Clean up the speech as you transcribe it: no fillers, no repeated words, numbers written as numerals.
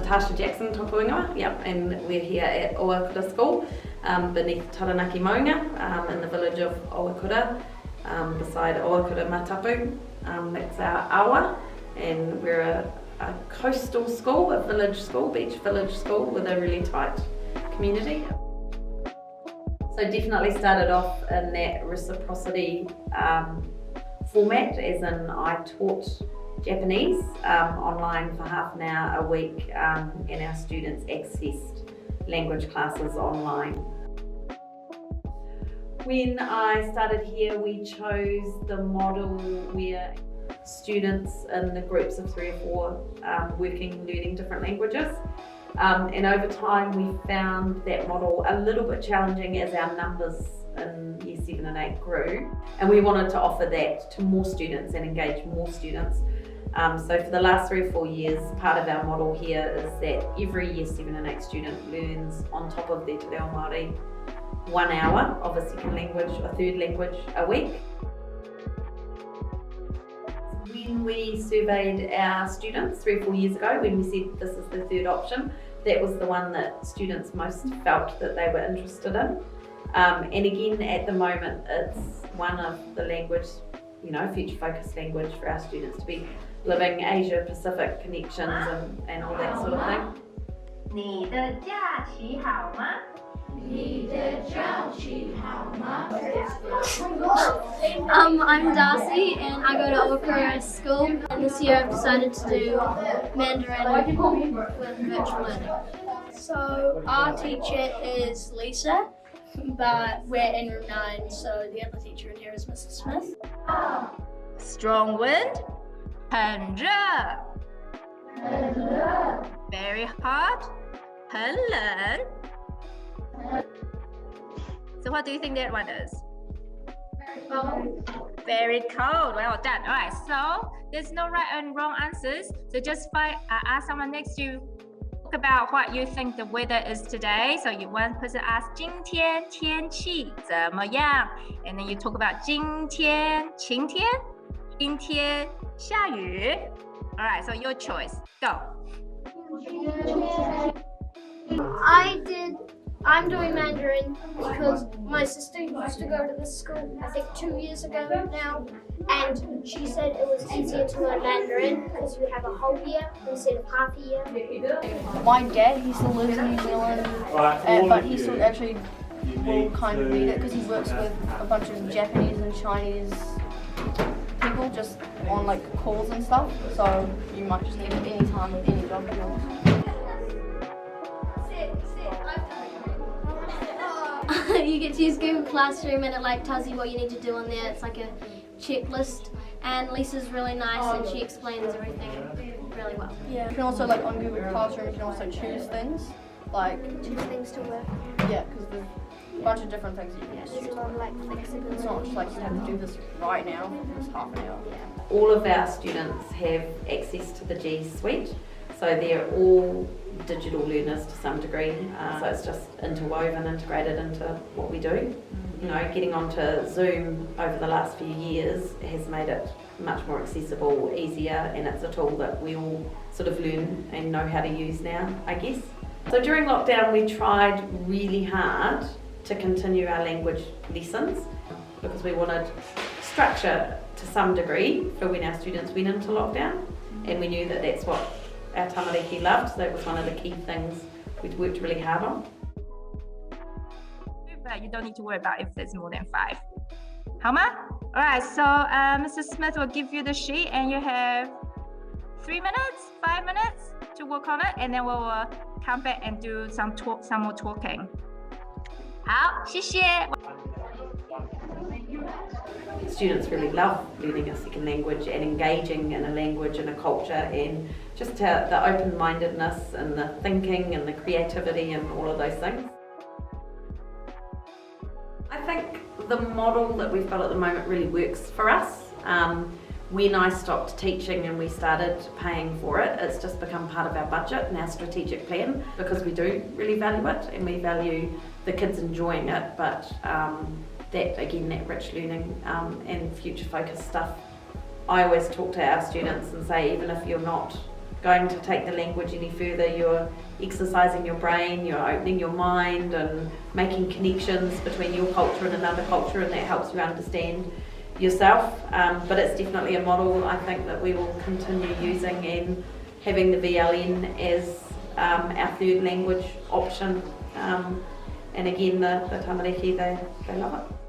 Natasha Jackson toku ingoa, yep, and we're here at Oakura School beneath Taranaki Maunga in the village of Oakura, beside Oakura Matapu. That's our awa, and we're a coastal school, a village school, beach village school with a really tight community. So definitely started off in that reciprocity format, as in I taught Japanese online for half an hour a week, and our students accessed language classes online. When I started here, we chose the model where students in the groups of 3 or 4 working, learning different languages. And over time we found that model a little bit challenging as our numbers in Year 7 and 8 grew. And we wanted to offer that to more students and engage more students. So for the last 3 or 4 years, part of our model here is that every Year 7 and 8 student learns on top of their Te Reo Māori 1 hour of a second language or third language a week. When we surveyed our students 3 or 4 years ago, when we said this is the third option, that was the one that students most felt that they were interested in. And again, at the moment, it's one of the language, future focused language for our students to be living Asia Pacific connections and all that sort of thing. 你的假期好吗？ I'm Darcy and I go to Oakura School, and this year I've decided to do Mandarin with virtual learning. So our teacher is Lisa, but we're in room 9, so the other teacher in here is Mrs. Smith. Strong wind, 很热 Very hot, 很冷 So what do you think that one is? Very cold. Well done. Alright, so there's no right and wrong answers. So just ask someone next to you about what you think the weather is today. So one person asks 今天天气怎么样? And then you talk about 今天晴天 今天下雨 Alright, so your choice. Go. I'm doing Mandarin because my sister used to go to this school, I think 2 years ago now, and she said it was easier to learn Mandarin because you have a whole year instead of half a year. My dad, he still lives in New Zealand, but he still actually will kind of need it because he works with a bunch of Japanese and Chinese people just on like calls and stuff, so you might just need it anytime with any job. You get to use Google Classroom and it tells you what you need to do on there. It's like a checklist, and Lisa's really nice and she explains everything really well. Yeah. You can also on Google Classroom you can also choose things Choose things to work. Yeah, because there's a bunch of different things that you can There's a lot of flexibility. It's not just you have to do this right now, it's half an hour. Yeah. All of our students have access to the G Suite, so they're all digital learners to some degree, so it's just interwoven, integrated into what we do. Getting onto Zoom over the last few years has made it much more accessible, easier, and it's a tool that we all sort of learn and know how to use now, I guess. So during lockdown we tried really hard to continue our language lessons because we wanted structure to some degree for when our students went into lockdown, and we knew that that's what our tamariki loved, so that was one of the key things we'd worked really hard on. But you don't need to worry about if there's more than 5. 好吗? Alright, so Mrs. Smith will give you the sheet and you have 3 minutes, 5 minutes to work on it, and then we will come back and do some more talking. 好，谢谢。 Students really love learning a second language and engaging in a language and a culture, and just the open-mindedness and the thinking and the creativity and all of those things. I think the model that we've got at the moment really works for us. When I stopped teaching and we started paying for it, it's just become part of our budget and our strategic plan because we do really value it and we value the kids enjoying it, but that rich learning and future focused stuff, I always talk to our students and say even if you're not going to take the language any further. You're exercising your brain, you're opening your mind and making connections between your culture and another culture, and that helps you understand yourself. But it's definitely a model I think that we will continue using, and having the VLN as our third language option. And again, the tamariki, they love it.